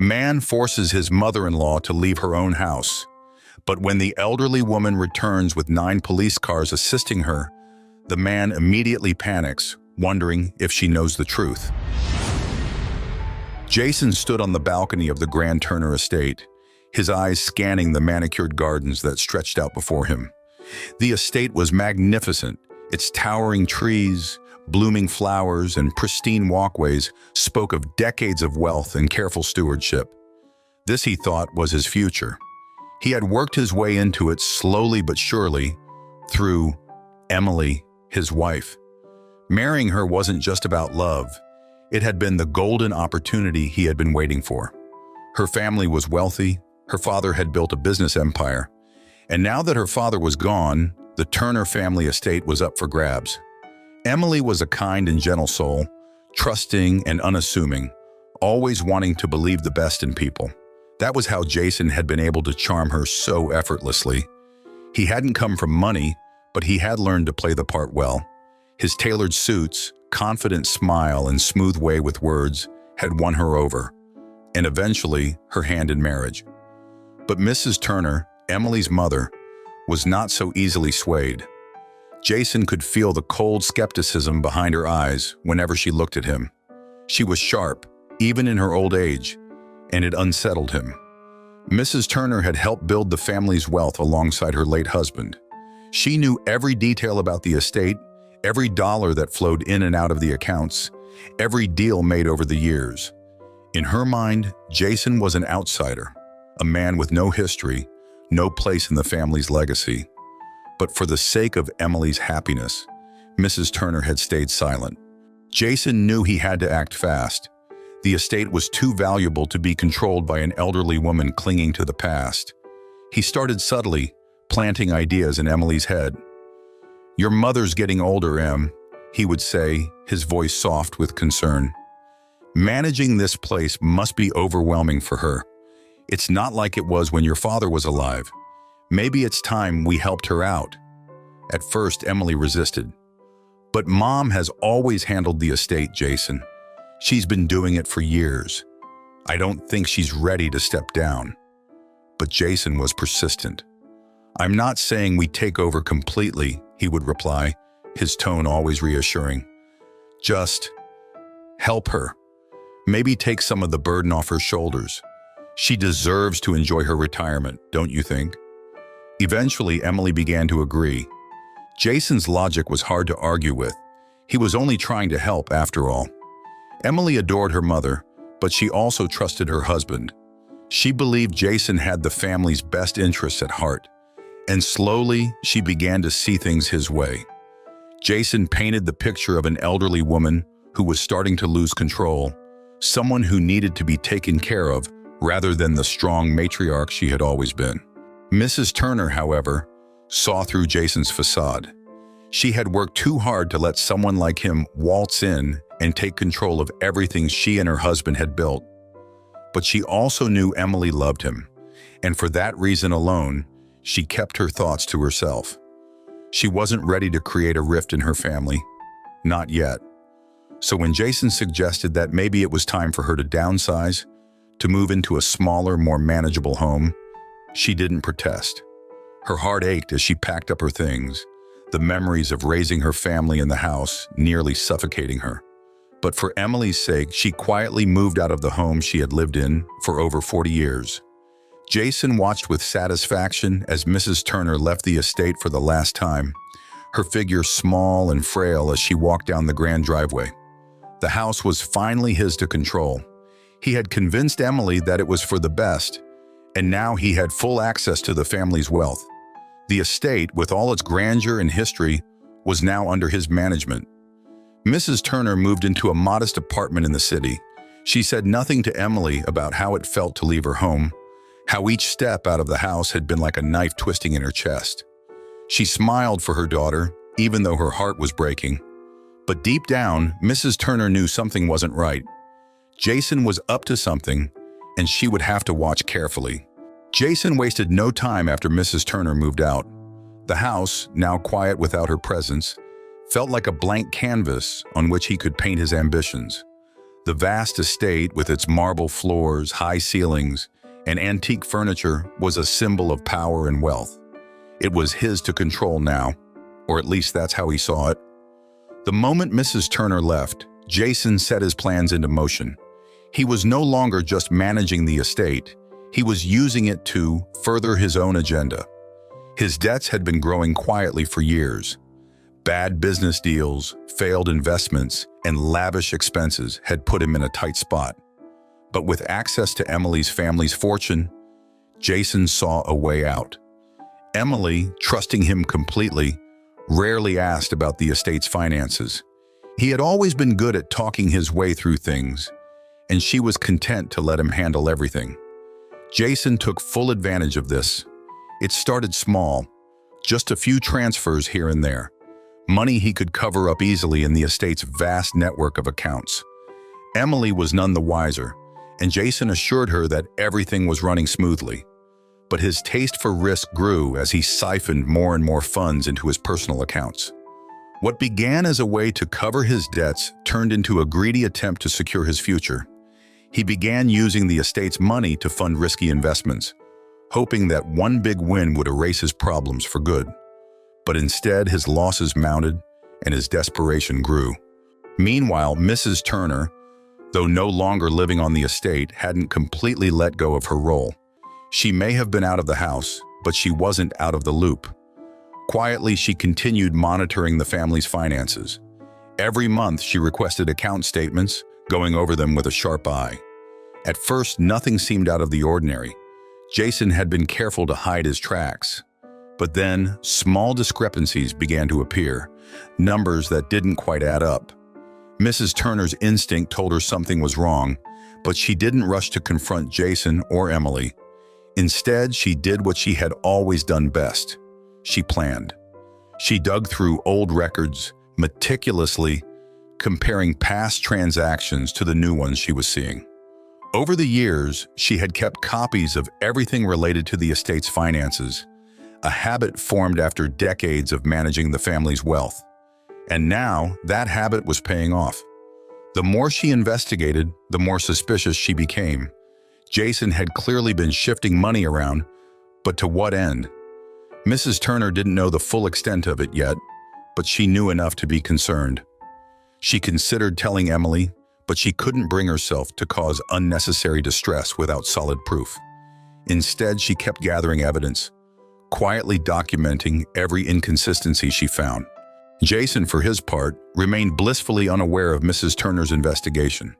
Man forces his mother-in-law to leave her own house, but when the elderly woman returns with 9 police cars assisting her, the man immediately panics, wondering if she knows the truth. Jason stood on the balcony of the Grand Turner estate, his eyes scanning the manicured gardens that stretched out before him. The estate was magnificent. Its towering trees, blooming flowers, and pristine walkways spoke of decades of wealth and careful stewardship. This, he thought, was his future. He had worked his way into it slowly but surely through Emily, his wife. Marrying her wasn't just about love. It had been the golden opportunity he had been waiting for. Her family was wealthy, her father had built a business empire, and now that her father was gone, the Turner family estate was up for grabs. Emily was a kind and gentle soul, trusting and unassuming, always wanting to believe the best in people. That was how Jason had been able to charm her so effortlessly. He hadn't come from money, but he had learned to play the part well. His tailored suits, confident smile, and smooth way with words had won her over, and eventually her hand in marriage. But Mrs. Turner, Emily's mother, was not so easily swayed. Jason could feel the cold skepticism behind her eyes whenever she looked at him. She was sharp, even in her old age, and it unsettled him. Mrs. Turner had helped build the family's wealth alongside her late husband. She knew every detail about the estate, every dollar that flowed in and out of the accounts, every deal made over the years. In her mind, Jason was an outsider, a man with no history, no place in the family's legacy. But for the sake of Emily's happiness, Mrs. Turner had stayed silent. Jason knew he had to act fast. The estate was too valuable to be controlled by an elderly woman clinging to the past. He started subtly, planting ideas in Emily's head. "Your mother's getting older, Em," he would say, his voice soft with concern. "Managing this place must be overwhelming for her. It's not like it was when your father was alive. Maybe it's time we helped her out." At first, Emily resisted. "But Mom has always handled the estate, Jason. She's been doing it for years. I don't think she's ready to step down." But Jason was persistent. "I'm not saying we take over completely," he would reply, his tone always reassuring. "Just help her. Maybe take some of the burden off her shoulders. She deserves to enjoy her retirement, don't you think?" Eventually, Emily began to agree. Jason's logic was hard to argue with. He was only trying to help, after all. Emily adored her mother, but she also trusted her husband. She believed Jason had the family's best interests at heart, and slowly she began to see things his way. Jason painted the picture of an elderly woman who was starting to lose control, someone who needed to be taken care of rather than the strong matriarch she had always been. Mrs. Turner, however, saw through Jason's facade. She had worked too hard to let someone like him waltz in and take control of everything she and her husband had built. But she also knew Emily loved him, and for that reason alone, she kept her thoughts to herself. She wasn't ready to create a rift in her family, not yet. So when Jason suggested that maybe it was time for her to downsize, to move into a smaller, more manageable home, she didn't protest. Her heart ached as she packed up her things, the memories of raising her family in the house nearly suffocating her. But for Emily's sake, she quietly moved out of the home she had lived in for over 40 years. Jason watched with satisfaction as Mrs. Turner left the estate for the last time, her figure small and frail as she walked down the grand driveway. The house was finally his to control. He had convinced Emily that it was for the best, and now he had full access to the family's wealth. The estate, with all its grandeur and history, was now under his management. Mrs. Turner moved into a modest apartment in the city. She said nothing to Emily about how it felt to leave her home, how each step out of the house had been like a knife twisting in her chest. She smiled for her daughter, even though her heart was breaking. But deep down, Mrs. Turner knew something wasn't right. Jason was up to something, and she would have to watch carefully. Jason wasted no time after Mrs. Turner moved out. The house, now quiet without her presence, felt like a blank canvas on which he could paint his ambitions. The vast estate, with its marble floors, high ceilings, and antique furniture, was a symbol of power and wealth. It was his to control now, or at least that's how he saw it. The moment Mrs. Turner left, Jason set his plans into motion. He was no longer just managing the estate, he was using it to further his own agenda. His debts had been growing quietly for years. Bad business deals, failed investments, and lavish expenses had put him in a tight spot. But with access to Emily's family's fortune, Jason saw a way out. Emily, trusting him completely, rarely asked about the estate's finances. He had always been good at talking his way through things, and she was content to let him handle everything. Jason took full advantage of this. It started small, just a few transfers here and there. Money he could cover up easily in the estate's vast network of accounts. Emily was none the wiser, and Jason assured her that everything was running smoothly. But his taste for risk grew as he siphoned more and more funds into his personal accounts. What began as a way to cover his debts turned into a greedy attempt to secure his future. He began using the estate's money to fund risky investments, hoping that one big win would erase his problems for good. But instead, his losses mounted and his desperation grew. Meanwhile, Mrs. Turner, though no longer living on the estate, hadn't completely let go of her role. She may have been out of the house, but she wasn't out of the loop. Quietly, she continued monitoring the family's finances. Every month, she requested account statements, going over them with a sharp eye. At first, nothing seemed out of the ordinary. Jason had been careful to hide his tracks. But then, small discrepancies began to appear, numbers that didn't quite add up. Mrs. Turner's instinct told her something was wrong, but she didn't rush to confront Jason or Emily. Instead, she did what she had always done best. She planned. She dug through old records, meticulously comparing past transactions to the new ones she was seeing. Over the years, she had kept copies of everything related to the estate's finances, a habit formed after decades of managing the family's wealth. And now, that habit was paying off. The more she investigated, the more suspicious she became. Jason had clearly been shifting money around, but to what end? Mrs. Turner didn't know the full extent of it yet, but she knew enough to be concerned. She considered telling Emily, but she couldn't bring herself to cause unnecessary distress without solid proof. Instead, she kept gathering evidence, quietly documenting every inconsistency she found. Jason, for his part, remained blissfully unaware of Mrs. Turner's investigation.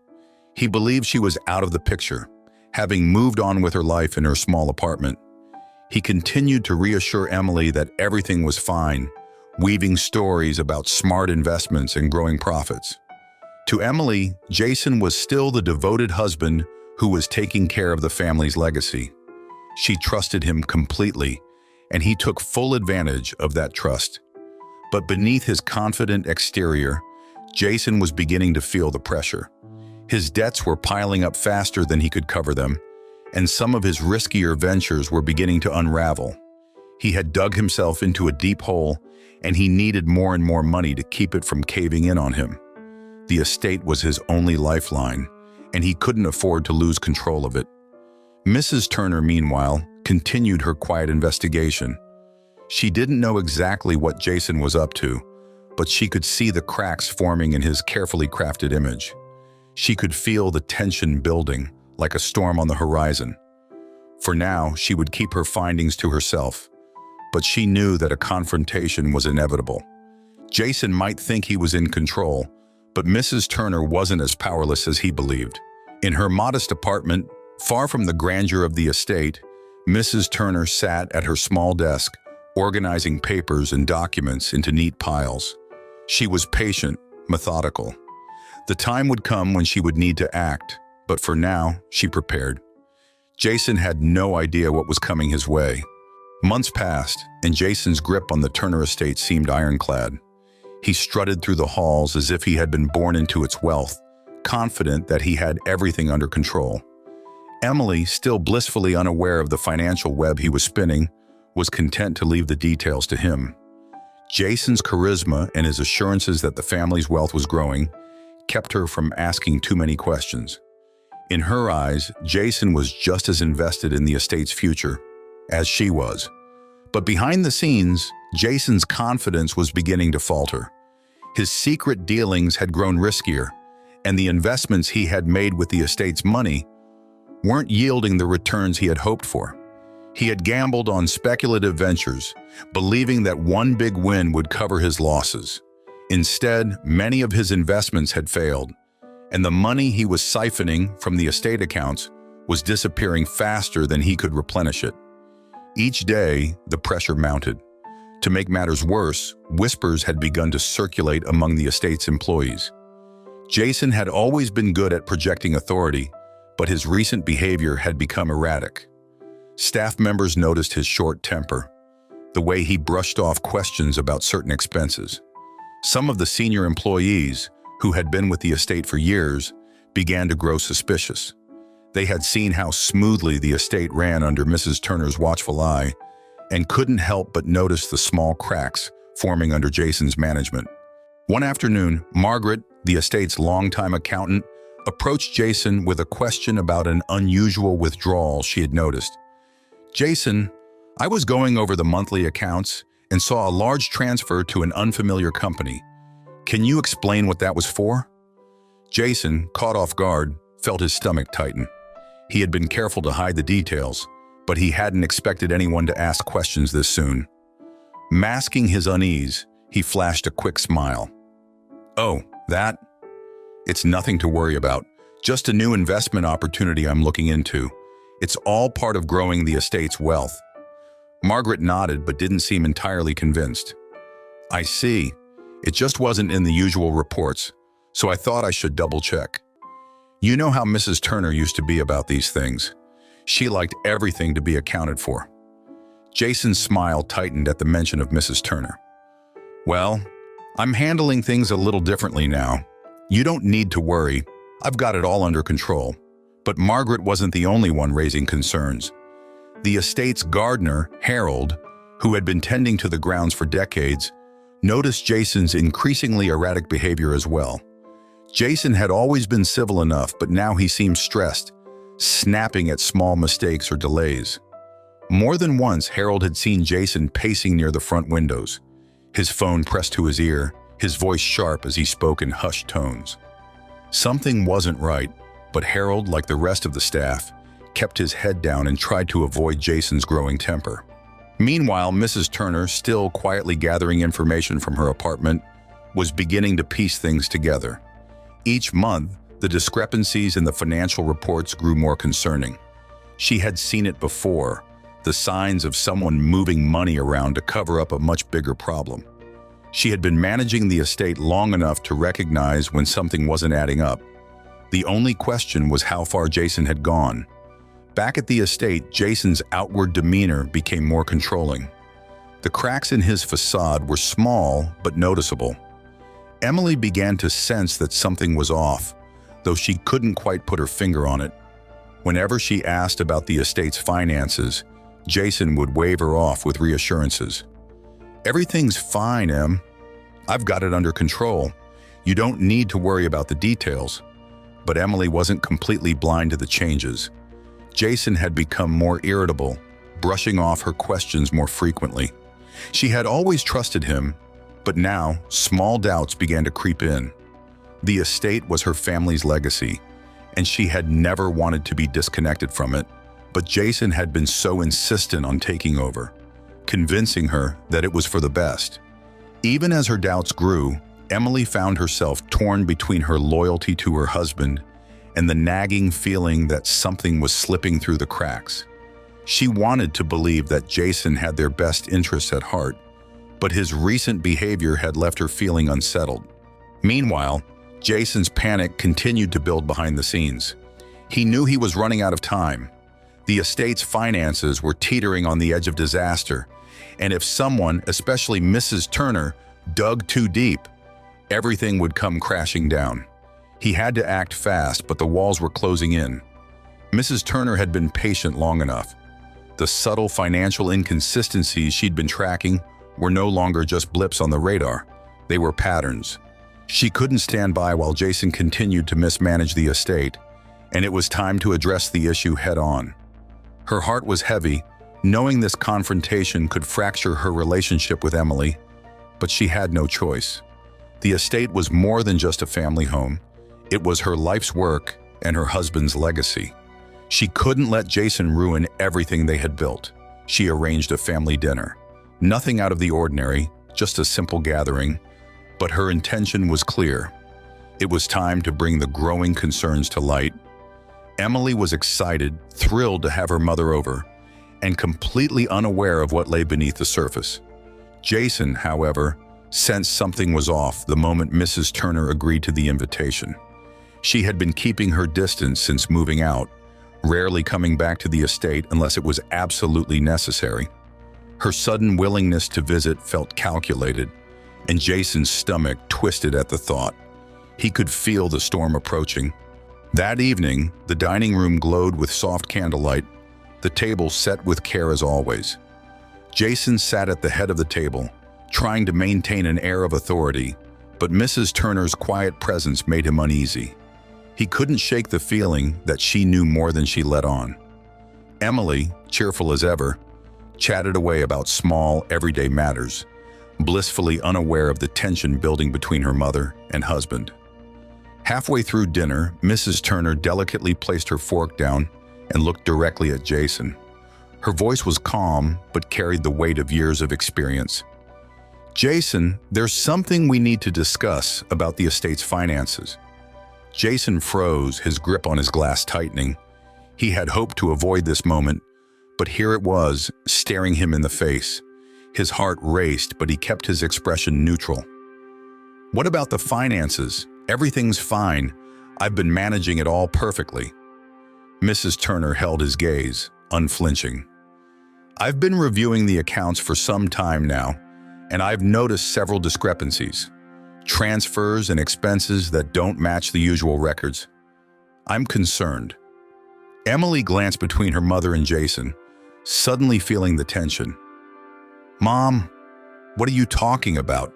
He believed she was out of the picture, having moved on with her life in her small apartment. He continued to reassure Emily that everything was fine, weaving stories about smart investments and growing profits. To Emily, Jason was still the devoted husband who was taking care of the family's legacy. She trusted him completely, and he took full advantage of that trust. But beneath his confident exterior, Jason was beginning to feel the pressure. His debts were piling up faster than he could cover them, and some of his riskier ventures were beginning to unravel. He had dug himself into a deep hole, and he needed more and more money to keep it from caving in on him. The estate was his only lifeline, and he couldn't afford to lose control of it. Mrs. Turner, meanwhile, continued her quiet investigation. She didn't know exactly what Jason was up to, but she could see the cracks forming in his carefully crafted image. She could feel the tension building, like a storm on the horizon. For now, she would keep her findings to herself, but she knew that a confrontation was inevitable. Jason might think he was in control, but Mrs. Turner wasn't as powerless as he believed. In her modest apartment, far from the grandeur of the estate, Mrs. Turner sat at her small desk, organizing papers and documents into neat piles. She was patient, methodical. The time would come when she would need to act, but for now, she prepared. Jason had no idea what was coming his way. Months passed, and Jason's grip on the Turner estate seemed ironclad. He strutted through the halls as if he had been born into its wealth, confident that he had everything under control. Emily, still blissfully unaware of the financial web he was spinning, was content to leave the details to him. Jason's charisma and his assurances that the family's wealth was growing kept her from asking too many questions. In her eyes, Jason was just as invested in the estate's future as she was. But behind the scenes, Jason's confidence was beginning to falter. His secret dealings had grown riskier, and the investments he had made with the estate's money weren't yielding the returns he had hoped for. He had gambled on speculative ventures, believing that one big win would cover his losses. Instead, many of his investments had failed, and the money he was siphoning from the estate accounts was disappearing faster than he could replenish it. Each day, the pressure mounted. To make matters worse, whispers had begun to circulate among the estate's employees. Jason had always been good at projecting authority, but his recent behavior had become erratic. Staff members noticed his short temper, the way he brushed off questions about certain expenses. Some of the senior employees, who had been with the estate for years, began to grow suspicious. They had seen how smoothly the estate ran under Mrs. Turner's watchful eye and couldn't help but notice the small cracks forming under Jason's management. One afternoon, Margaret, the estate's longtime accountant, approached Jason with a question about an unusual withdrawal she had noticed. "Jason, I was going over the monthly accounts and saw a large transfer to an unfamiliar company. Can you explain what that was for?" Jason, caught off guard, felt his stomach tighten. He had been careful to hide the details, but he hadn't expected anyone to ask questions this soon. Masking his unease, he flashed a quick smile. "Oh, that? It's nothing to worry about. Just a new investment opportunity I'm looking into. It's all part of growing the estate's wealth." Margaret nodded but didn't seem entirely convinced. "I see. It just wasn't in the usual reports, so I thought I should double-check. You know how Mrs. Turner used to be about these things. She liked everything to be accounted for." Jason's smile tightened at the mention of Mrs. Turner. "Well, I'm handling things a little differently now. You don't need to worry. I've got it all under control." But Margaret wasn't the only one raising concerns. The estate's gardener, Harold, who had been tending to the grounds for decades, noticed Jason's increasingly erratic behavior as well. Jason had always been civil enough, but now he seemed stressed, snapping at small mistakes or delays. More than once, Harold had seen Jason pacing near the front windows, his phone pressed to his ear, his voice sharp as he spoke in hushed tones. Something wasn't right, but Harold, like the rest of the staff, kept his head down and tried to avoid Jason's growing temper. Meanwhile, Mrs. Turner, still quietly gathering information from her apartment, was beginning to piece things together. Each month, the discrepancies in the financial reports grew more concerning. She had seen it before, the signs of someone moving money around to cover up a much bigger problem. She had been managing the estate long enough to recognize when something wasn't adding up. The only question was how far Jason had gone. Back at the estate, Jason's outward demeanor became more controlling. The cracks in his facade were small but noticeable. Emily began to sense that something was off, though she couldn't quite put her finger on it. Whenever she asked about the estate's finances, Jason would wave her off with reassurances. "Everything's fine, Em. I've got it under control. You don't need to worry about the details." But Emily wasn't completely blind to the changes. Jason had become more irritable, brushing off her questions more frequently. She had always trusted him, but now small doubts began to creep in. The estate was her family's legacy, and she had never wanted to be disconnected from it, but Jason had been so insistent on taking over, convincing her that it was for the best. Even as her doubts grew, Emily found herself torn between her loyalty to her husband and the nagging feeling that something was slipping through the cracks. She wanted to believe that Jason had their best interests at heart, but his recent behavior had left her feeling unsettled. Meanwhile, Jason's panic continued to build behind the scenes. He knew he was running out of time. The estate's finances were teetering on the edge of disaster, and if someone, especially Mrs. Turner, dug too deep, everything would come crashing down. He had to act fast, but the walls were closing in. Mrs. Turner had been patient long enough. The subtle financial inconsistencies she'd been tracking were no longer just blips on the radar. They were patterns. She couldn't stand by while Jason continued to mismanage the estate, and it was time to address the issue head-on. Her heart was heavy, knowing this confrontation could fracture her relationship with Emily, but she had no choice. The estate was more than just a family home. It was her life's work and her husband's legacy. She couldn't let Jason ruin everything they had built. She arranged a family dinner. Nothing out of the ordinary, just a simple gathering, but her intention was clear. It was time to bring the growing concerns to light. Emily was excited, thrilled to have her mother over, and completely unaware of what lay beneath the surface. Jason, however, sensed something was off the moment Mrs. Turner agreed to the invitation. She had been keeping her distance since moving out, rarely coming back to the estate unless it was absolutely necessary. Her sudden willingness to visit felt calculated, and Jason's stomach twisted at the thought. He could feel the storm approaching. That evening, the dining room glowed with soft candlelight, the table set with care as always. Jason sat at the head of the table, trying to maintain an air of authority, but Mrs. Turner's quiet presence made him uneasy. He couldn't shake the feeling that she knew more than she let on. Emily, cheerful as ever, chatted away about small, everyday matters, blissfully unaware of the tension building between her mother and husband. Halfway through dinner, Mrs. Turner delicately placed her fork down and looked directly at Jason. Her voice was calm, but carried the weight of years of experience. "Jason, there's something we need to discuss about the estate's finances." Jason froze, his grip on his glass tightening. He had hoped to avoid this moment, but here it was, staring him in the face. His heart raced, but he kept his expression neutral. "What about the finances? Everything's fine. I've been managing it all perfectly." Mrs. Turner held his gaze, unflinching. "I've been reviewing the accounts for some time now, and I've noticed several discrepancies. Transfers and expenses that don't match the usual records. I'm concerned." Emily glanced between her mother and Jason, suddenly feeling the tension. "Mom, what are you talking about?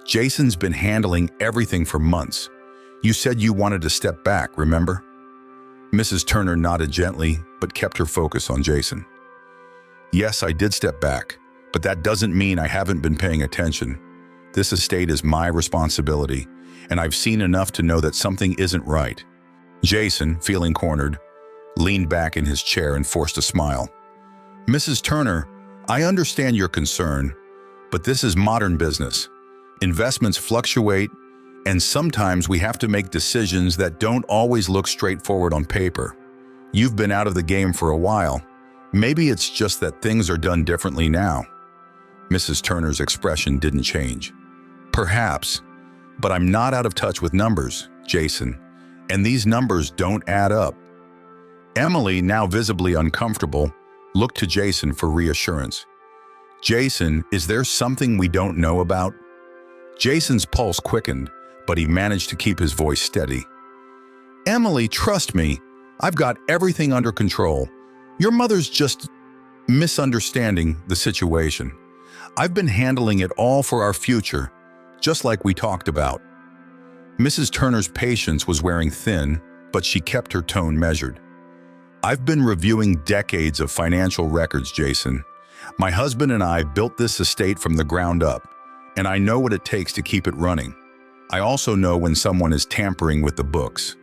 Jason's been handling everything for months. You said you wanted to step back, remember?" Mrs. Turner nodded gently, but kept her focus on Jason. "Yes, I did step back, but that doesn't mean I haven't been paying attention. This estate is my responsibility, and I've seen enough to know that something isn't right." Jason, feeling cornered, leaned back in his chair and forced a smile. "Mrs. Turner, I understand your concern, but this is modern business. Investments fluctuate, and sometimes we have to make decisions that don't always look straightforward on paper. You've been out of the game for a while. Maybe it's just that things are done differently now." Mrs. Turner's expression didn't change. "Perhaps, but I'm not out of touch with numbers, Jason, and these numbers don't add up." Emily, now visibly uncomfortable, looked to Jason for reassurance. "Jason, is there something we don't know about?" Jason's pulse quickened, but he managed to keep his voice steady. "Emily, trust me, I've got everything under control. Your mother's just misunderstanding the situation. I've been handling it all for our future, just like we talked about." Mrs. Turner's patience was wearing thin, but she kept her tone measured. "I've been reviewing decades of financial records, Jason. My husband and I built this estate from the ground up, and I know what it takes to keep it running. I also know when someone is tampering with the books.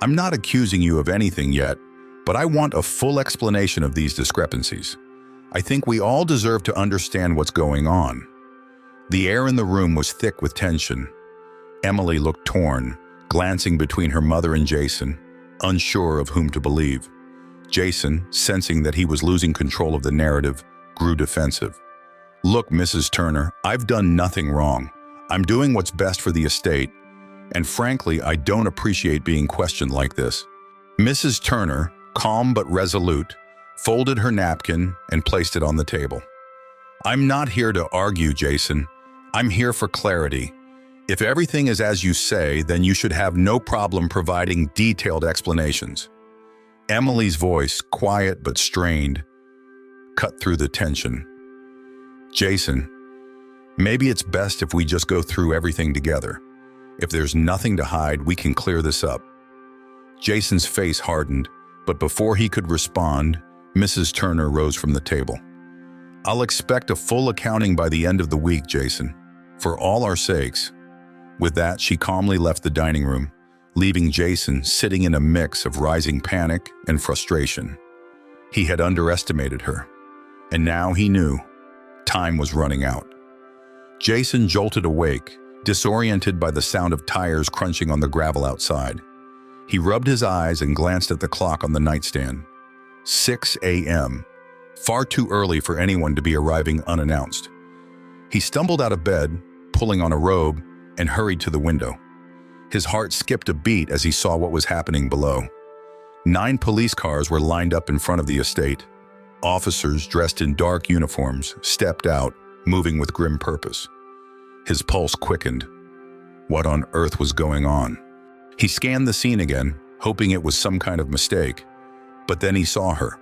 I'm not accusing you of anything yet, but I want a full explanation of these discrepancies. I think we all deserve to understand what's going on." The air in the room was thick with tension. Emily looked torn, glancing between her mother and Jason, unsure of whom to believe. Jason, sensing that he was losing control of the narrative, grew defensive. "Look, Mrs. Turner, I've done nothing wrong. I'm doing what's best for the estate, and frankly, I don't appreciate being questioned like this." Mrs. Turner, calm but resolute, folded her napkin and placed it on the table. "I'm not here to argue, Jason. I'm here for clarity. If everything is as you say, then you should have no problem providing detailed explanations." Emily's voice, quiet but strained, cut through the tension. "Jason, maybe it's best if we just go through everything together. If there's nothing to hide, we can clear this up." Jason's face hardened, but before he could respond, Mrs. Turner rose from the table. "I'll expect a full accounting by the end of the week, Jason, for all our sakes." With that, she calmly left the dining room, leaving Jason sitting in a mix of rising panic and frustration. He had underestimated her, and now he knew time was running out. Jason jolted awake, disoriented by the sound of tires crunching on the gravel outside. He rubbed his eyes and glanced at the clock on the nightstand. 6 a.m. Far too early for anyone to be arriving unannounced. He stumbled out of bed, pulling on a robe, and hurried to the window. His heart skipped a beat as he saw what was happening below. 9 police cars were lined up in front of the estate. Officers dressed in dark uniforms stepped out, moving with grim purpose. His pulse quickened. What on earth was going on? He scanned the scene again, hoping it was some kind of mistake. But then he saw her.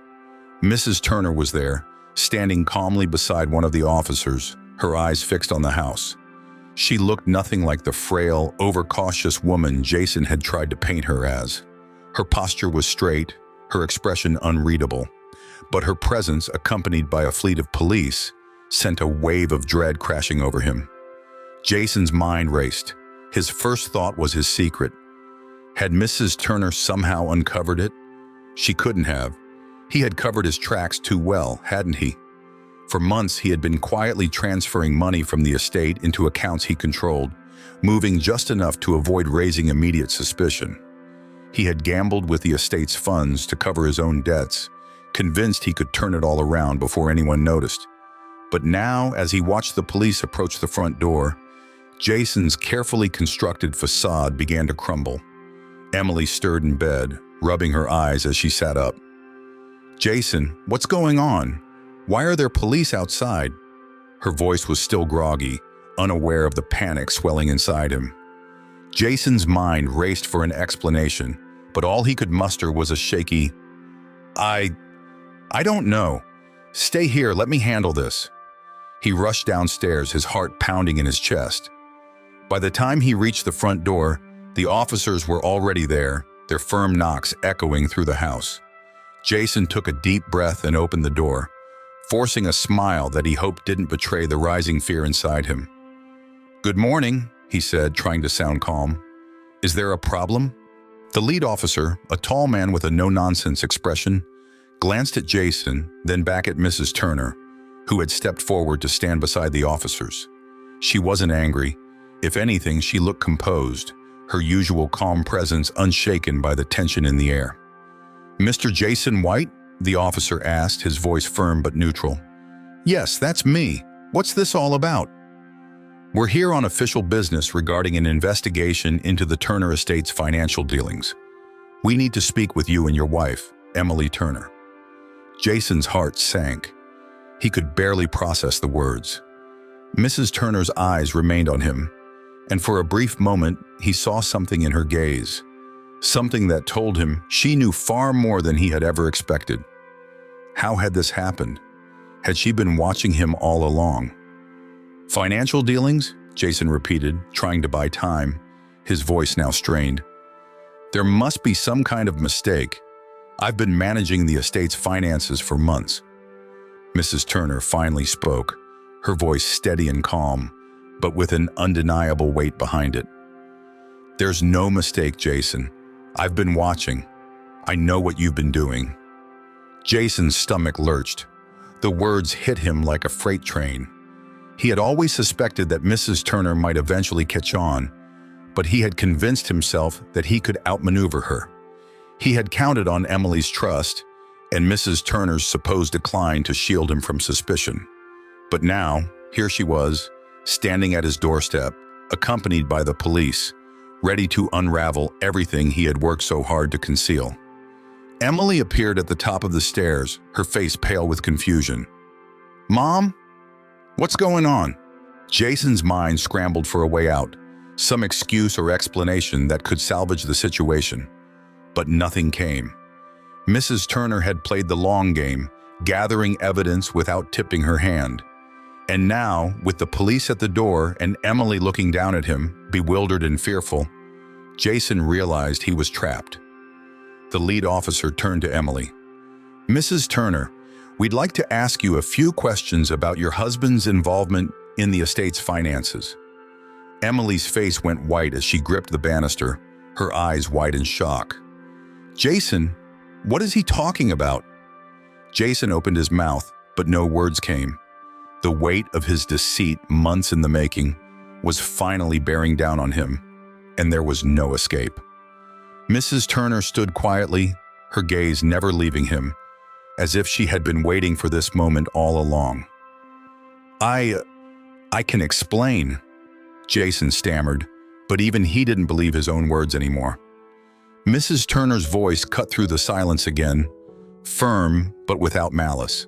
Mrs. Turner was there, standing calmly beside one of the officers, her eyes fixed on the house. She looked nothing like the frail, overcautious woman Jason had tried to paint her as. Her posture was straight, her expression unreadable, but her presence, accompanied by a fleet of police, sent a wave of dread crashing over him. Jason's mind raced. His first thought was his secret. Had Mrs. Turner somehow uncovered it? She couldn't have. He had covered his tracks too well, hadn't he? For months, he had been quietly transferring money from the estate into accounts he controlled, moving just enough to avoid raising immediate suspicion. He had gambled with the estate's funds to cover his own debts, convinced he could turn it all around before anyone noticed. But now, as he watched the police approach the front door, Jason's carefully constructed facade began to crumble. Emily stirred in bed, rubbing her eyes as she sat up. "Jason, what's going on? Why are there police outside?" Her voice was still groggy, unaware of the panic swelling inside him. Jason's mind raced for an explanation, but all he could muster was a shaky, I don't know. Stay here, let me handle this." He rushed downstairs, his heart pounding in his chest. By the time he reached the front door, the officers were already there, their firm knocks echoing through the house. Jason took a deep breath and opened the door, forcing a smile that he hoped didn't betray the rising fear inside him. "Good morning," he said, trying to sound calm. "Is there a problem?" The lead officer, a tall man with a no-nonsense expression, glanced at Jason, then back at Mrs. Turner, who had stepped forward to stand beside the officers. She wasn't angry. If anything, she looked composed, her usual calm presence unshaken by the tension in the air. "Mr. Jason White?" the officer asked, his voice firm but neutral. "Yes, that's me. What's this all about?" "We're here on official business regarding an investigation into the Turner estate's financial dealings. We need to speak with you and your wife, Emily Turner." Jason's heart sank. He could barely process the words. Mrs. Turner's eyes remained on him, and for a brief moment, he saw something in her gaze. Something that told him she knew far more than he had ever expected. How had this happened? Had she been watching him all along? "Financial dealings?" Jason repeated, trying to buy time, his voice now strained. "There must be some kind of mistake. I've been managing the estate's finances for months." Mrs. Turner finally spoke, her voice steady and calm, but with an undeniable weight behind it. "There's no mistake, Jason. I've been watching. I know what you've been doing." Jason's stomach lurched. The words hit him like a freight train. He had always suspected that Mrs. Turner might eventually catch on, but he had convinced himself that he could outmaneuver her. He had counted on Emily's trust and Mrs. Turner's supposed decline to shield him from suspicion. But now, here she was, standing at his doorstep, accompanied by the police, ready to unravel everything he had worked so hard to conceal. Emily appeared at the top of the stairs, her face pale with confusion. "Mom? What's going on?" Jason's mind scrambled for a way out, some excuse or explanation that could salvage the situation. But nothing came. Mrs. Turner had played the long game, gathering evidence without tipping her hand. And now, with the police at the door and Emily looking down at him, bewildered and fearful, Jason realized he was trapped. The lead officer turned to Emily. "Mrs. Turner, we'd like to ask you a few questions about your husband's involvement in the estate's finances." Emily's face went white as she gripped the banister, her eyes wide in shock. "Jason, what is he talking about?" Jason opened his mouth, but no words came. The weight of his deceit, months in the making, was finally bearing down on him, and there was no escape. Mrs. Turner stood quietly, her gaze never leaving him, as if she had been waiting for this moment all along. I can explain," Jason stammered, but even he didn't believe his own words anymore. Mrs. Turner's voice cut through the silence again, firm but without malice.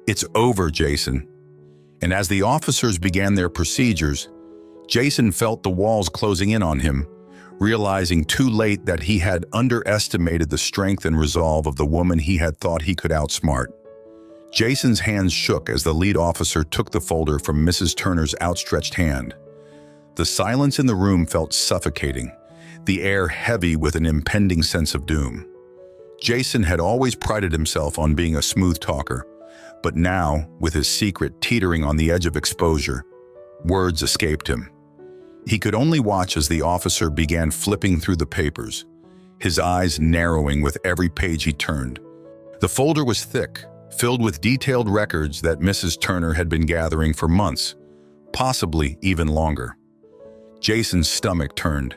"It's over, Jason." And as the officers began their procedures, Jason felt the walls closing in on him, realizing too late that he had underestimated the strength and resolve of the woman he had thought he could outsmart. Jason's hands shook as the lead officer took the folder from Mrs. Turner's outstretched hand. The silence in the room felt suffocating, the air heavy with an impending sense of doom. Jason had always prided himself on being a smooth talker, but now, with his secret teetering on the edge of exposure, words escaped him. He could only watch as the officer began flipping through the papers, his eyes narrowing with every page he turned. The folder was thick, filled with detailed records that Mrs. Turner had been gathering for months, possibly even longer. Jason's stomach turned.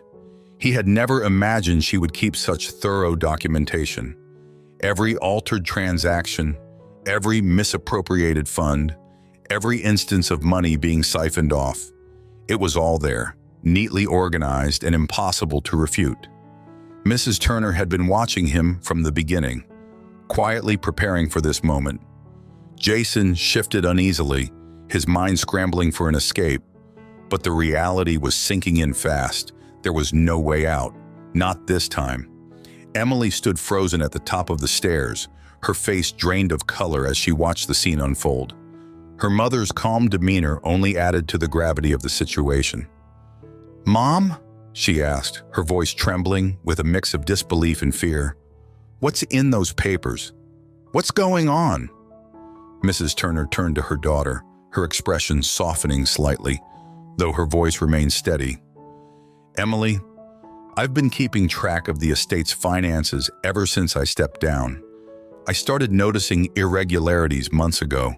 He had never imagined she would keep such thorough documentation. Every altered transaction, every misappropriated fund, every instance of money being siphoned off. It was all there, neatly organized and impossible to refute. Mrs. Turner had been watching him from the beginning, quietly preparing for this moment. Jason shifted uneasily, his mind scrambling for an escape, but the reality was sinking in fast. There was no way out, not this time. Emily stood frozen at the top of the stairs, her face drained of color as she watched the scene unfold. Her mother's calm demeanor only added to the gravity of the situation. "Mom?" she asked, her voice trembling with a mix of disbelief and fear. "What's in those papers? What's going on?" Mrs. Turner turned to her daughter, her expression softening slightly, though her voice remained steady. "Emily, I've been keeping track of the estate's finances ever since I stepped down. I started noticing irregularities months ago,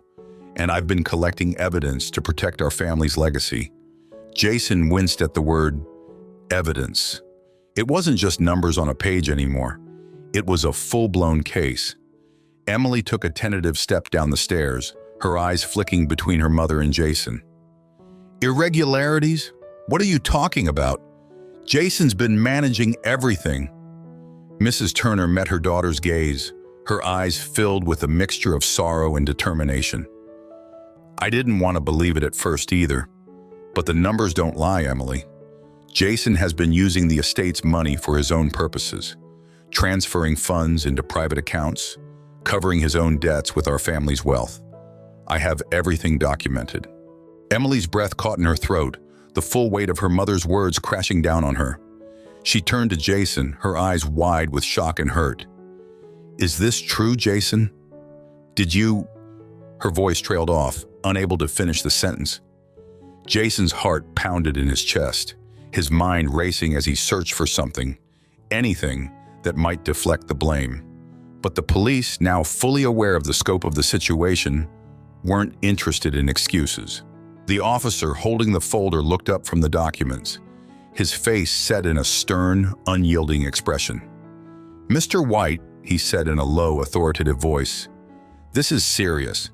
and I've been collecting evidence to protect our family's legacy." Jason winced at the word evidence. It wasn't just numbers on a page anymore. It was a full-blown case. Emily took a tentative step down the stairs, her eyes flicking between her mother and Jason. "Irregularities? What are you talking about? Jason's been managing everything." Mrs. Turner met her daughter's gaze, her eyes filled with a mixture of sorrow and determination. "I didn't want to believe it at first either, but the numbers don't lie, Emily. Jason has been using the estate's money for his own purposes, transferring funds into private accounts, covering his own debts with our family's wealth. I have everything documented." Emily's breath caught in her throat, the full weight of her mother's words crashing down on her. She turned to Jason, her eyes wide with shock and hurt. "Is this true, Jason? Did you—" Her voice trailed off, unable to finish the sentence. Jason's heart pounded in his chest, his mind racing as he searched for something, anything that might deflect the blame. But the police, now fully aware of the scope of the situation, weren't interested in excuses. The officer holding the folder looked up from the documents, his face set in a stern, unyielding expression. "Mr. White," he said in a low, authoritative voice, "this is serious.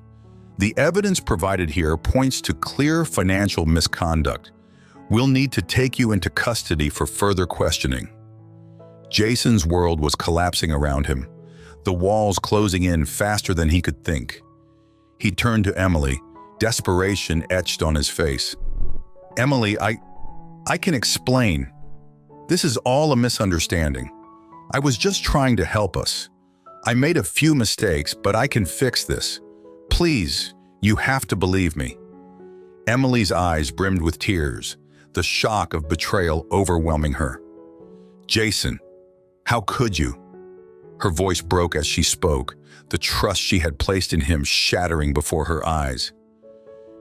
The evidence provided here points to clear financial misconduct. We'll need to take you into custody for further questioning." Jason's world was collapsing around him, the walls closing in faster than he could think. He turned to Emily, desperation etched on his face. "Emily, I can explain. This is all a misunderstanding. I was just trying to help us. I made a few mistakes, but I can fix this. Please, you have to believe me." Emily's eyes brimmed with tears, the shock of betrayal overwhelming her. "Jason, how could you?" Her voice broke as she spoke, the trust she had placed in him shattering before her eyes.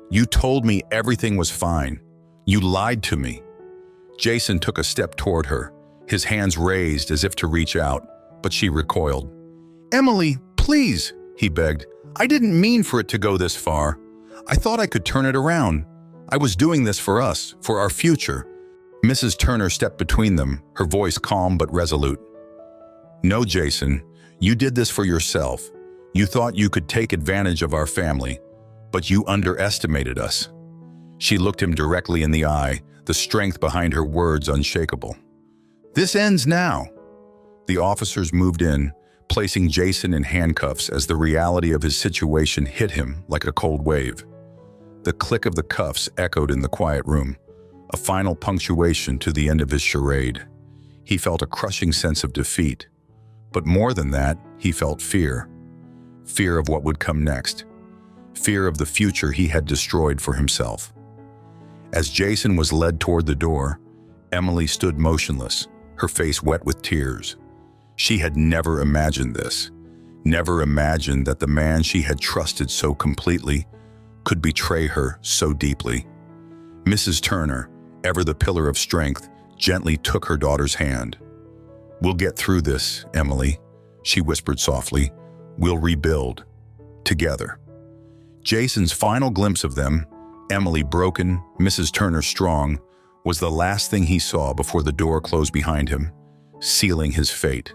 "You told me everything was fine. You lied to me." Jason took a step toward her, his hands raised as if to reach out, but she recoiled. "Emily, please," he begged. "I didn't mean for it to go this far. I thought I could turn it around. I was doing this for us, for our future." Mrs. Turner stepped between them, her voice calm but resolute. "No, Jason, you did this for yourself. You thought you could take advantage of our family, but you underestimated us." She looked him directly in the eye, the strength behind her words unshakable. "This ends now." The officers moved in, placing Jason in handcuffs as the reality of his situation hit him like a cold wave. The click of the cuffs echoed in the quiet room, a final punctuation to the end of his charade. He felt a crushing sense of defeat. But more than that, he felt fear. Fear of what would come next. Fear of the future he had destroyed for himself. As Jason was led toward the door, Emily stood motionless, her face wet with tears. She had never imagined this, never imagined that the man she had trusted so completely could betray her so deeply. Mrs. Turner, ever the pillar of strength, gently took her daughter's hand. "We'll get through this, Emily," she whispered softly. "We'll rebuild. Together." Jason's final glimpse of them, Emily broken, Mrs. Turner strong, was the last thing he saw before the door closed behind him, sealing his fate.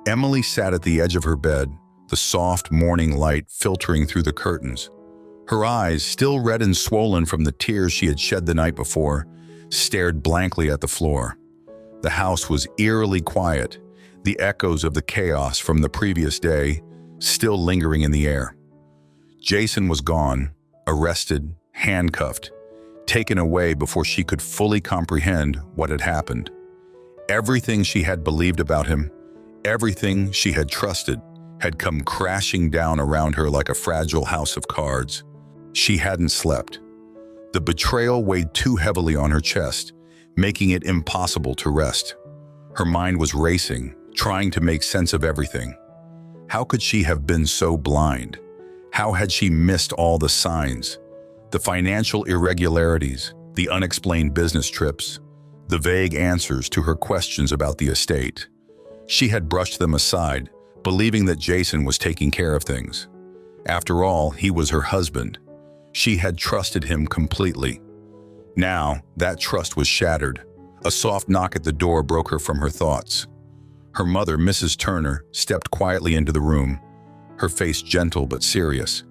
Emily sat at the edge of her bed, the soft morning light filtering through the curtains. Her eyes, still red and swollen from the tears she had shed the night before, stared blankly at the floor. The house was eerily quiet, the echoes of the chaos from the previous day still lingering in the air. Jason was gone, arrested, handcuffed, taken away before she could fully comprehend what had happened. Everything she had believed about him, everything she had trusted, had come crashing down around her like a fragile house of cards. She hadn't slept. The betrayal weighed too heavily on her chest, making it impossible to rest. Her mind was racing, trying to make sense of everything. How could she have been so blind? How had she missed all the signs? The financial irregularities, the unexplained business trips, the vague answers to her questions about the estate. She had brushed them aside, believing that Jason was taking care of things. After all, he was her husband. She had trusted him completely. Now, that trust was shattered. A soft knock at the door broke her from her thoughts. Her mother, Mrs. Turner, stepped quietly into the room, her face gentle but serious.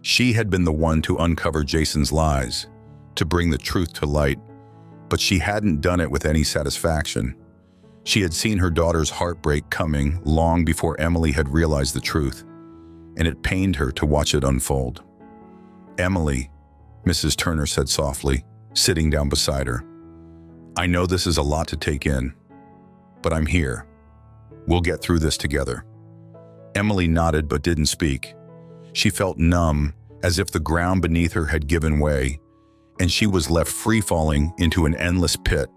She had been the one to uncover Jason's lies, to bring the truth to light, but she hadn't done it with any satisfaction. She had seen her daughter's heartbreak coming long before Emily had realized the truth, and it pained her to watch it unfold. "Emily," Mrs. Turner said softly, sitting down beside her. "I know this is a lot to take in, but I'm here. We'll get through this together." Emily nodded but didn't speak. She felt numb, as if the ground beneath her had given way, and she was left free-falling into an endless pit.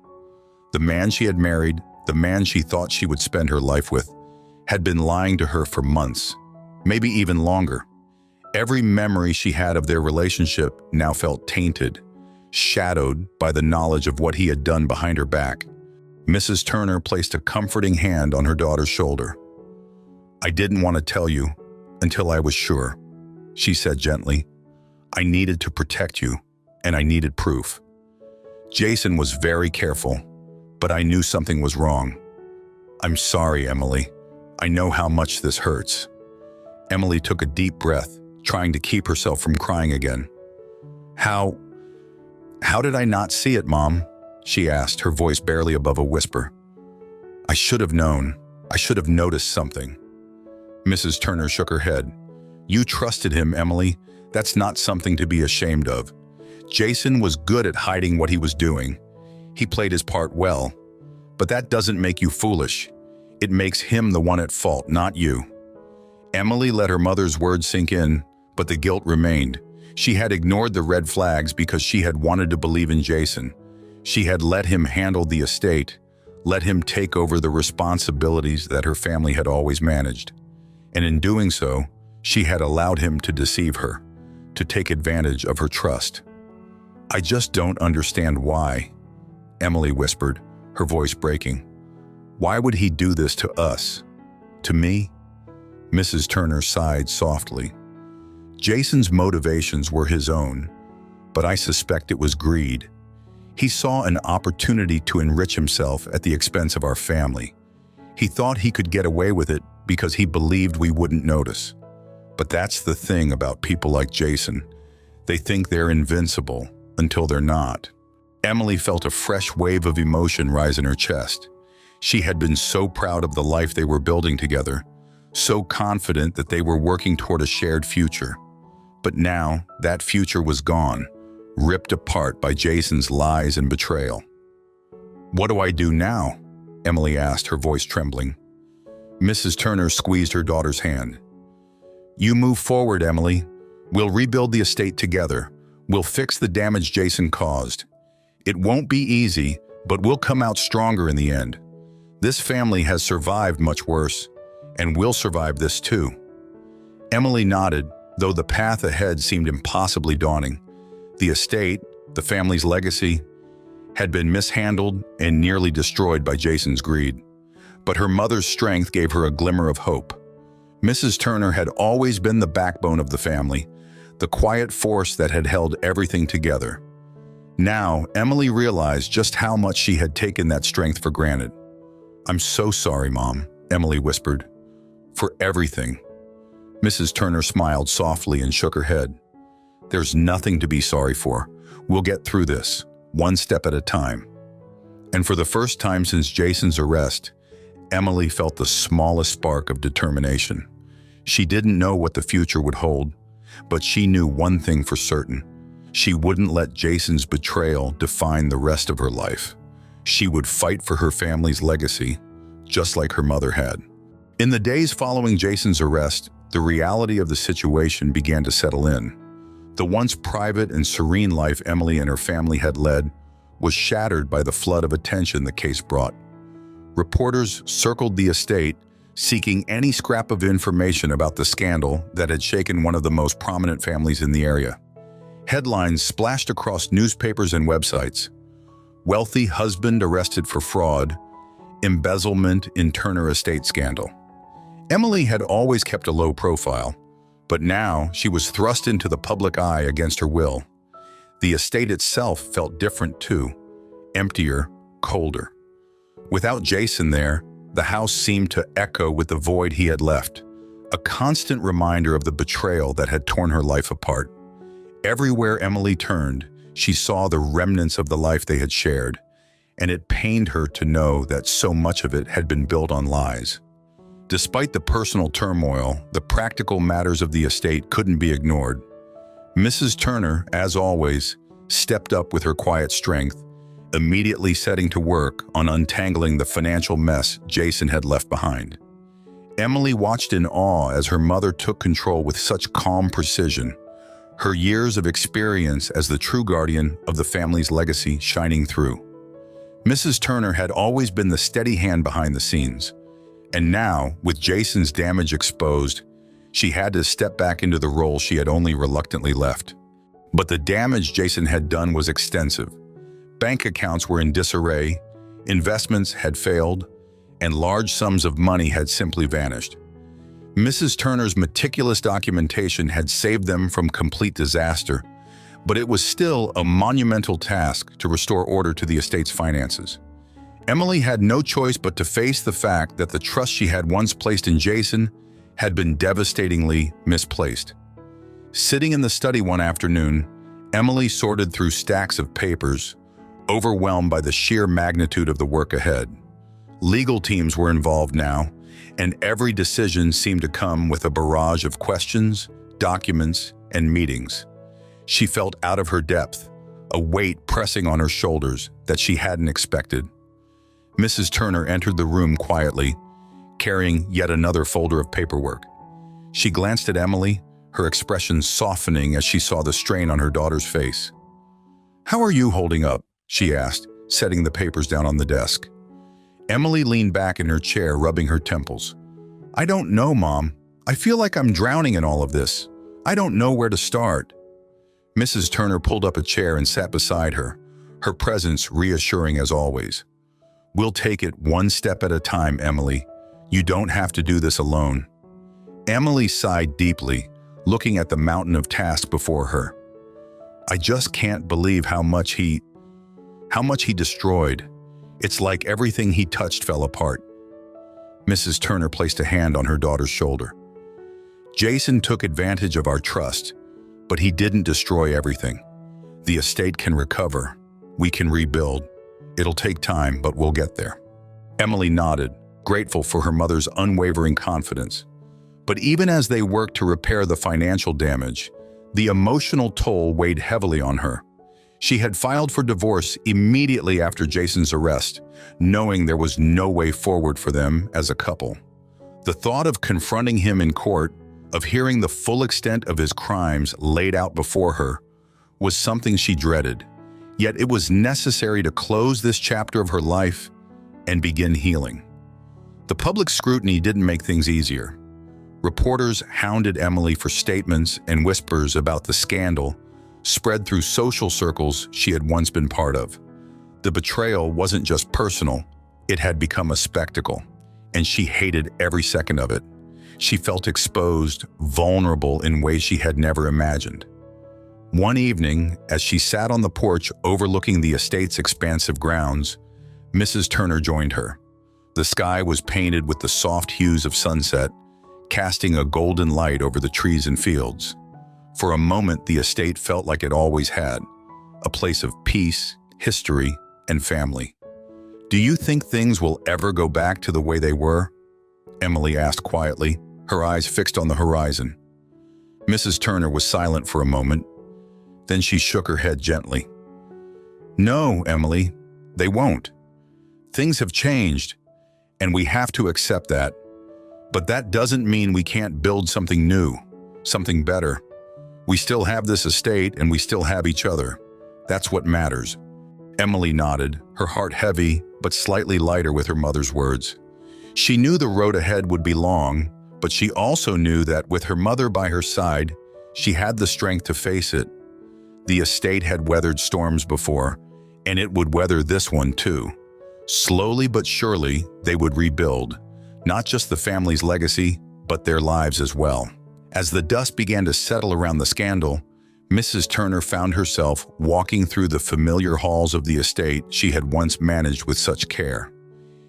The man she had married, the man she thought she would spend her life with, had been lying to her for months, maybe even longer. Every memory she had of their relationship now felt tainted, shadowed by the knowledge of what he had done behind her back. Mrs. Turner placed a comforting hand on her daughter's shoulder. "I didn't want to tell you until I was sure," she said gently. "I needed to protect you, and I needed proof. Jason was very careful, but I knew something was wrong. I'm sorry, Emily. I know how much this hurts." Emily took a deep breath, trying to keep herself from crying again. How did I not see it, Mom?" she asked, her voice barely above a whisper. "I should have known. I should have noticed something." Mrs. Turner shook her head. "You trusted him, Emily. That's not something to be ashamed of. Jason was good at hiding what he was doing. He played his part well. But that doesn't make you foolish. It makes him the one at fault, not you." Emily let her mother's words sink in, but the guilt remained. She had ignored the red flags because she had wanted to believe in Jason. She had let him handle the estate, let him take over the responsibilities that her family had always managed. And in doing so, she had allowed him to deceive her, to take advantage of her trust. "I just don't understand why," Emily whispered, her voice breaking. "Why would he do this to us? To me?" Mrs. Turner sighed softly. Jason's motivations were his own, but I suspect it was greed. He saw an opportunity to enrich himself at the expense of our family. He thought he could get away with it because he believed we wouldn't notice. But that's the thing about people like Jason. They think they're invincible until they're not. Emily felt a fresh wave of emotion rise in her chest. She had been so proud of the life they were building together, so confident that they were working toward a shared future. But now, that future was gone, ripped apart by Jason's lies and betrayal. "What do I do now?" Emily asked, her voice trembling. Mrs. Turner squeezed her daughter's hand. "You move forward, Emily. We'll rebuild the estate together. We'll fix the damage Jason caused. It won't be easy, but we'll come out stronger in the end. This family has survived much worse, and we'll survive this too." Emily nodded, though the path ahead seemed impossibly daunting. The estate, the family's legacy, had been mishandled and nearly destroyed by Jason's greed. But her mother's strength gave her a glimmer of hope. Mrs. Turner had always been the backbone of the family, the quiet force that had held everything together. Now, Emily realized just how much she had taken that strength for granted. "I'm so sorry, Mom," Emily whispered. "For everything." Mrs. Turner smiled softly and shook her head. "There's nothing to be sorry for. We'll get through this, one step at a time." And for the first time since Jason's arrest, Emily felt the smallest spark of determination. She didn't know what the future would hold, but she knew one thing for certain. She wouldn't let Jason's betrayal define the rest of her life. She would fight for her family's legacy, just like her mother had. In the days following Jason's arrest, the reality of the situation began to settle in. The once private and serene life Emily and her family had led was shattered by the flood of attention the case brought. Reporters circled the estate, seeking any scrap of information about the scandal that had shaken one of the most prominent families in the area. Headlines splashed across newspapers and websites. "Wealthy husband arrested for fraud. Embezzlement in Turner estate scandal." Emily had always kept a low profile, but now she was thrust into the public eye against her will. The estate itself felt different too, emptier, colder. Without Jason there, the house seemed to echo with the void he had left, a constant reminder of the betrayal that had torn her life apart. Everywhere Emily turned, she saw the remnants of the life they had shared, and it pained her to know that so much of it had been built on lies. Despite the personal turmoil, the practical matters of the estate couldn't be ignored. Mrs. Turner, as always, stepped up with her quiet strength, immediately setting to work on untangling the financial mess Jason had left behind. Emily watched in awe as her mother took control with such calm precision, her years of experience as the true guardian of the family's legacy shining through. Mrs. Turner had always been the steady hand behind the scenes, and now, with Jason's damage exposed, she had to step back into the role she had only reluctantly left. But the damage Jason had done was extensive. Bank accounts were in disarray, investments had failed, and large sums of money had simply vanished. Mrs. Turner's meticulous documentation had saved them from complete disaster, but it was still a monumental task to restore order to the estate's finances. Emily had no choice but to face the fact that the trust she had once placed in Jason had been devastatingly misplaced. Sitting in the study one afternoon, Emily sorted through stacks of papers, overwhelmed by the sheer magnitude of the work ahead. Legal teams were involved now, and every decision seemed to come with a barrage of questions, documents, and meetings. She felt out of her depth, a weight pressing on her shoulders that she hadn't expected. Mrs. Turner entered the room quietly, carrying yet another folder of paperwork. She glanced at Emily, her expression softening as she saw the strain on her daughter's face. "How are you holding up?" she asked, setting the papers down on the desk. Emily leaned back in her chair, rubbing her temples. "I don't know, Mom. I feel like I'm drowning in all of this. I don't know where to start." Mrs. Turner pulled up a chair and sat beside her, her presence reassuring as always. "We'll take it one step at a time, Emily. You don't have to do this alone." Emily sighed deeply, looking at the mountain of tasks before her. "I just can't believe how much he destroyed. It's like everything he touched fell apart." Mrs. Turner placed a hand on her daughter's shoulder. "Jason took advantage of our trust, but he didn't destroy everything. The estate can recover. We can rebuild. It'll take time, but we'll get there." Emily nodded, grateful for her mother's unwavering confidence. But even as they worked to repair the financial damage, the emotional toll weighed heavily on her. She had filed for divorce immediately after Jason's arrest, knowing there was no way forward for them as a couple. The thought of confronting him in court, of hearing the full extent of his crimes laid out before her, was something she dreaded. Yet it was necessary to close this chapter of her life and begin healing. The public scrutiny didn't make things easier. Reporters hounded Emily for statements, and whispers about the scandal spread through social circles she had once been part of. The betrayal wasn't just personal, it had become a spectacle, and she hated every second of it. She felt exposed, vulnerable in ways she had never imagined. One evening, as she sat on the porch overlooking the estate's expansive grounds, Mrs. Turner joined her. The sky was painted with the soft hues of sunset, casting a golden light over the trees and fields. For a moment, the estate felt like it always had, a place of peace, history, and family. "Do you think things will ever go back to the way they were?" Emily asked quietly, her eyes fixed on the horizon. Mrs. Turner was silent for a moment. Then she shook her head gently. "No, Emily, they won't. Things have changed, and we have to accept that. But that doesn't mean we can't build something new, something better. We still have this estate, and we still have each other. That's what matters." Emily nodded, her heart heavy but slightly lighter with her mother's words. She knew the road ahead would be long, but she also knew that with her mother by her side, she had the strength to face it. The estate had weathered storms before, and it would weather this one too. Slowly but surely, they would rebuild, not just the family's legacy, but their lives as well. As the dust began to settle around the scandal, Mrs. Turner found herself walking through the familiar halls of the estate she had once managed with such care.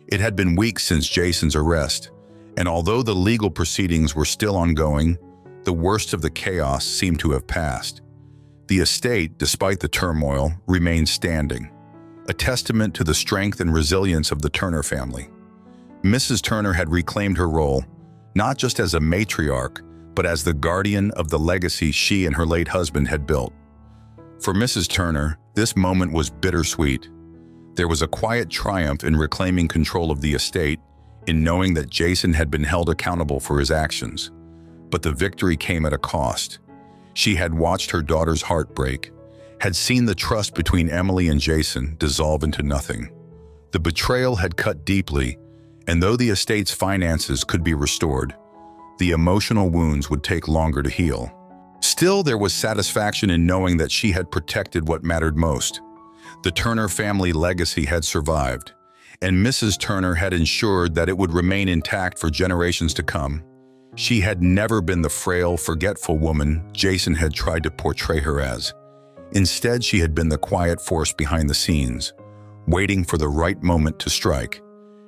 It had been weeks since Jason's arrest, and although the legal proceedings were still ongoing, the worst of the chaos seemed to have passed. The estate, despite the turmoil, remained standing, a testament to the strength and resilience of the Turner family. Mrs. Turner had reclaimed her role, not just as a matriarch, but as the guardian of the legacy she and her late husband had built. For Mrs. Turner, this moment was bittersweet. There was a quiet triumph in reclaiming control of the estate, in knowing that Jason had been held accountable for his actions. But the victory came at a cost. She had watched her daughter's heart break, had seen the trust between Emily and Jason dissolve into nothing. The betrayal had cut deeply, and though the estate's finances could be restored, the emotional wounds would take longer to heal. Still, there was satisfaction in knowing that she had protected what mattered most. The Turner family legacy had survived, and Mrs. Turner had ensured that it would remain intact for generations to come. She had never been the frail, forgetful woman Jason had tried to portray her as. Instead, she had been the quiet force behind the scenes, waiting for the right moment to strike.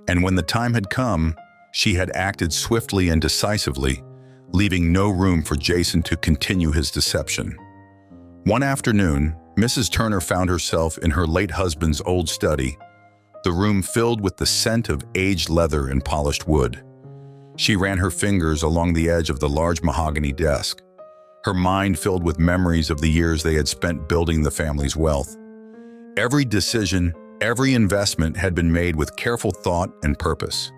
And when the time had come, she had acted swiftly and decisively, leaving no room for Jason to continue his deception. One afternoon, Mrs. Turner found herself in her late husband's old study, the room filled with the scent of aged leather and polished wood. She ran her fingers along the edge of the large mahogany desk, her mind filled with memories of the years they had spent building the family's wealth. Every decision, every investment had been made with careful thought and purpose.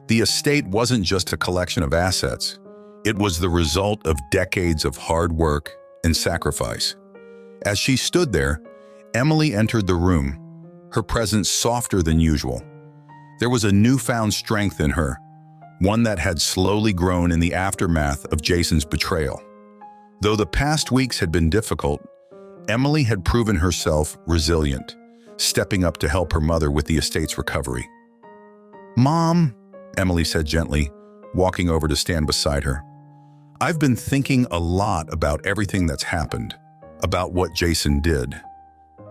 The estate wasn't just a collection of assets. It was the result of decades of hard work and sacrifice. As she stood there, Emily entered the room, her presence softer than usual. There was a newfound strength in her, one that had slowly grown in the aftermath of Jason's betrayal. Though the past weeks had been difficult, Emily had proven herself resilient, stepping up to help her mother with the estate's recovery. "Mom," Emily said gently, walking over to stand beside her. "I've been thinking a lot about everything that's happened, about what Jason did,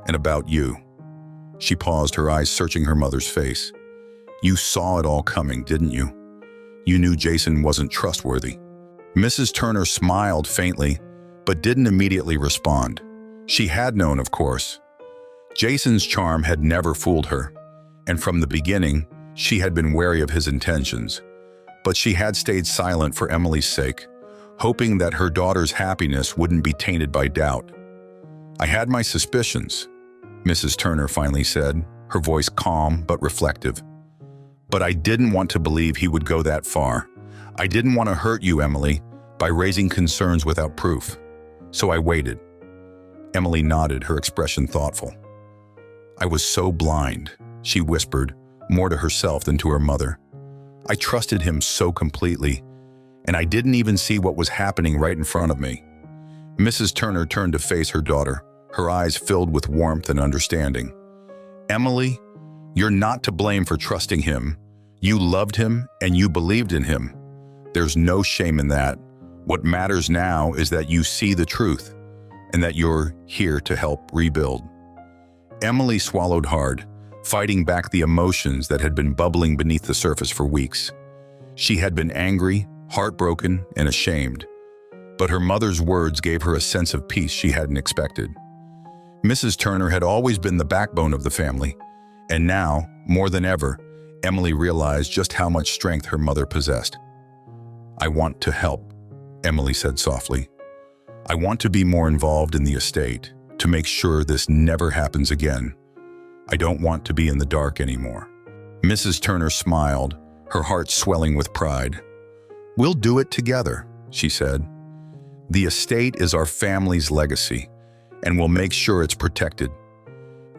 and about you." She paused, her eyes searching her mother's face. "You saw it all coming, didn't you? You knew Jason wasn't trustworthy." Mrs. Turner smiled faintly, but didn't immediately respond. She had known, of course. Jason's charm had never fooled her, and from the beginning, she had been wary of his intentions. But she had stayed silent for Emily's sake, hoping that her daughter's happiness wouldn't be tainted by doubt. "I had my suspicions," Mrs. Turner finally said, her voice calm but reflective. "But I didn't want to believe he would go that far. I didn't want to hurt you, Emily, by raising concerns without proof. So I waited." Emily nodded, her expression thoughtful. "I was so blind," she whispered, more to herself than to her mother. "I trusted him so completely, and I didn't even see what was happening right in front of me." Mrs. Turner turned to face her daughter, her eyes filled with warmth and understanding. "Emily, you're not to blame for trusting him. You loved him and you believed in him. There's no shame in that. What matters now is that you see the truth and that you're here to help rebuild." Emily swallowed hard, fighting back the emotions that had been bubbling beneath the surface for weeks. She had been angry, heartbroken, and ashamed, but her mother's words gave her a sense of peace she hadn't expected. Mrs. Turner had always been the backbone of the family, and now, more than ever, Emily realized just how much strength her mother possessed. "I want to help," Emily said softly. "I want to be more involved in the estate, to make sure this never happens again. I don't want to be in the dark anymore." Mrs. Turner smiled, her heart swelling with pride. "We'll do it together," she said. "The estate is our family's legacy, and we'll make sure it's protected.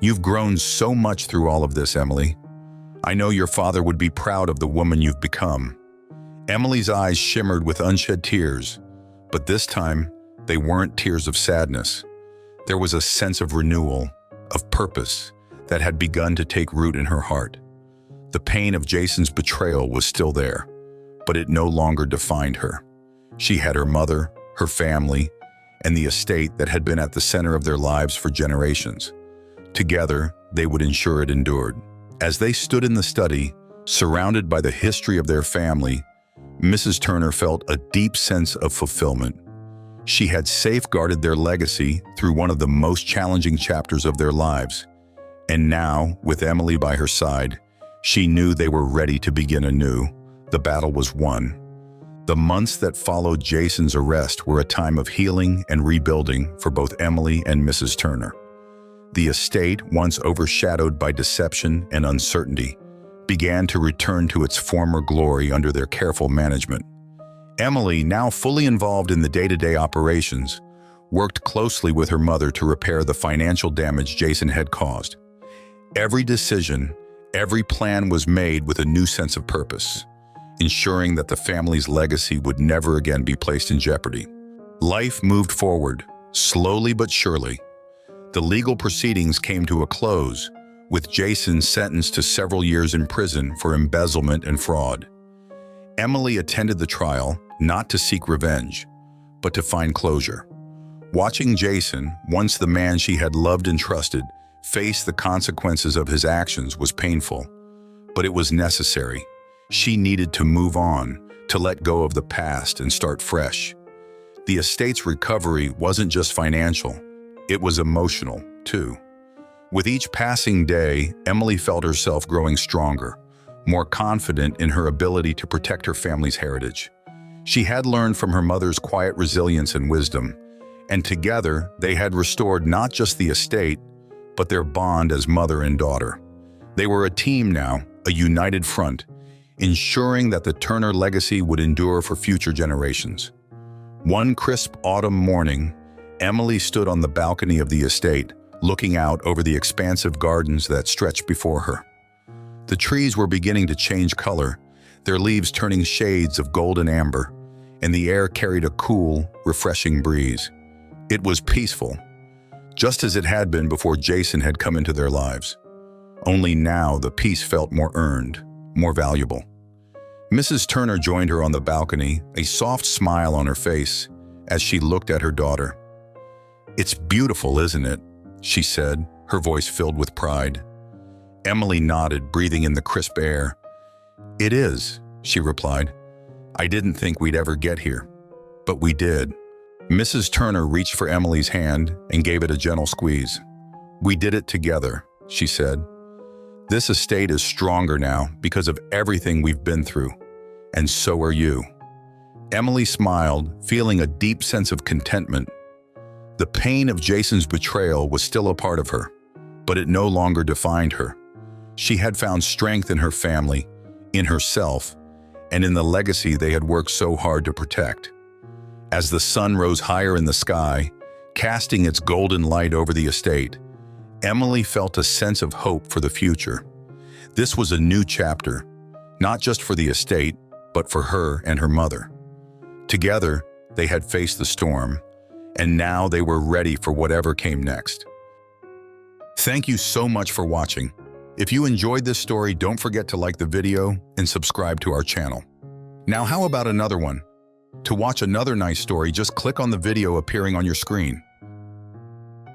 You've grown so much through all of this, Emily. I know your father would be proud of the woman you've become." Emily's eyes shimmered with unshed tears, but this time, they weren't tears of sadness. There was a sense of renewal, of purpose, that had begun to take root in her heart. The pain of Jason's betrayal was still there, but it no longer defined her. She had her mother, her family, and the estate that had been at the center of their lives for generations. Together, they would ensure it endured. As they stood in the study, surrounded by the history of their family, Mrs. Turner felt a deep sense of fulfillment. She had safeguarded their legacy through one of the most challenging chapters of their lives. And now, with Emily by her side, she knew they were ready to begin anew. The battle was won. The months that followed Jason's arrest were a time of healing and rebuilding for both Emily and Mrs. Turner. The estate, once overshadowed by deception and uncertainty, began to return to its former glory under their careful management. Emily, now fully involved in the day-to-day operations, worked closely with her mother to repair the financial damage Jason had caused. Every decision, every plan was made with a new sense of purpose, ensuring that the family's legacy would never again be placed in jeopardy. Life moved forward, slowly but surely. The legal proceedings came to a close, with Jason sentenced to several years in prison for embezzlement and fraud. Emily attended the trial, not to seek revenge, but to find closure. Watching Jason, once the man she had loved and trusted, face the consequences of his actions was painful, but it was necessary. She needed to move on, to let go of the past and start fresh. The estate's recovery wasn't just financial, it was emotional, too. With each passing day, Emily felt herself growing stronger, more confident in her ability to protect her family's heritage. She had learned from her mother's quiet resilience and wisdom, and together they had restored not just the estate, but their bond as mother and daughter. They were a team now, a united front, ensuring that the Turner legacy would endure for future generations. One crisp autumn morning, Emily stood on the balcony of the estate, looking out over the expansive gardens that stretched before her. The trees were beginning to change color, their leaves turning shades of golden amber, and the air carried a cool, refreshing breeze. It was peaceful, just as it had been before Jason had come into their lives. Only now the peace felt more earned, more valuable. Mrs. Turner joined her on the balcony, a soft smile on her face, as she looked at her daughter. "It's beautiful, isn't it?" she said, her voice filled with pride. Emily nodded, breathing in the crisp air. "It is," she replied. "I didn't think we'd ever get here, but we did." Mrs. Turner reached for Emily's hand and gave it a gentle squeeze. "We did it together," she said. "This estate is stronger now because of everything we've been through, and so are you." Emily smiled, feeling a deep sense of contentment. The pain of Jason's betrayal was still a part of her, but it no longer defined her. She had found strength in her family, in herself, and in the legacy they had worked so hard to protect. As the sun rose higher in the sky, casting its golden light over the estate, Emily felt a sense of hope for the future. This was a new chapter, not just for the estate, but for her and her mother. Together, they had faced the storm, and now they were ready for whatever came next. Thank you so much for watching. If you enjoyed this story, don't forget to like the video and subscribe to our channel. Now, how about another one? To watch another nice story, just click on the video appearing on your screen.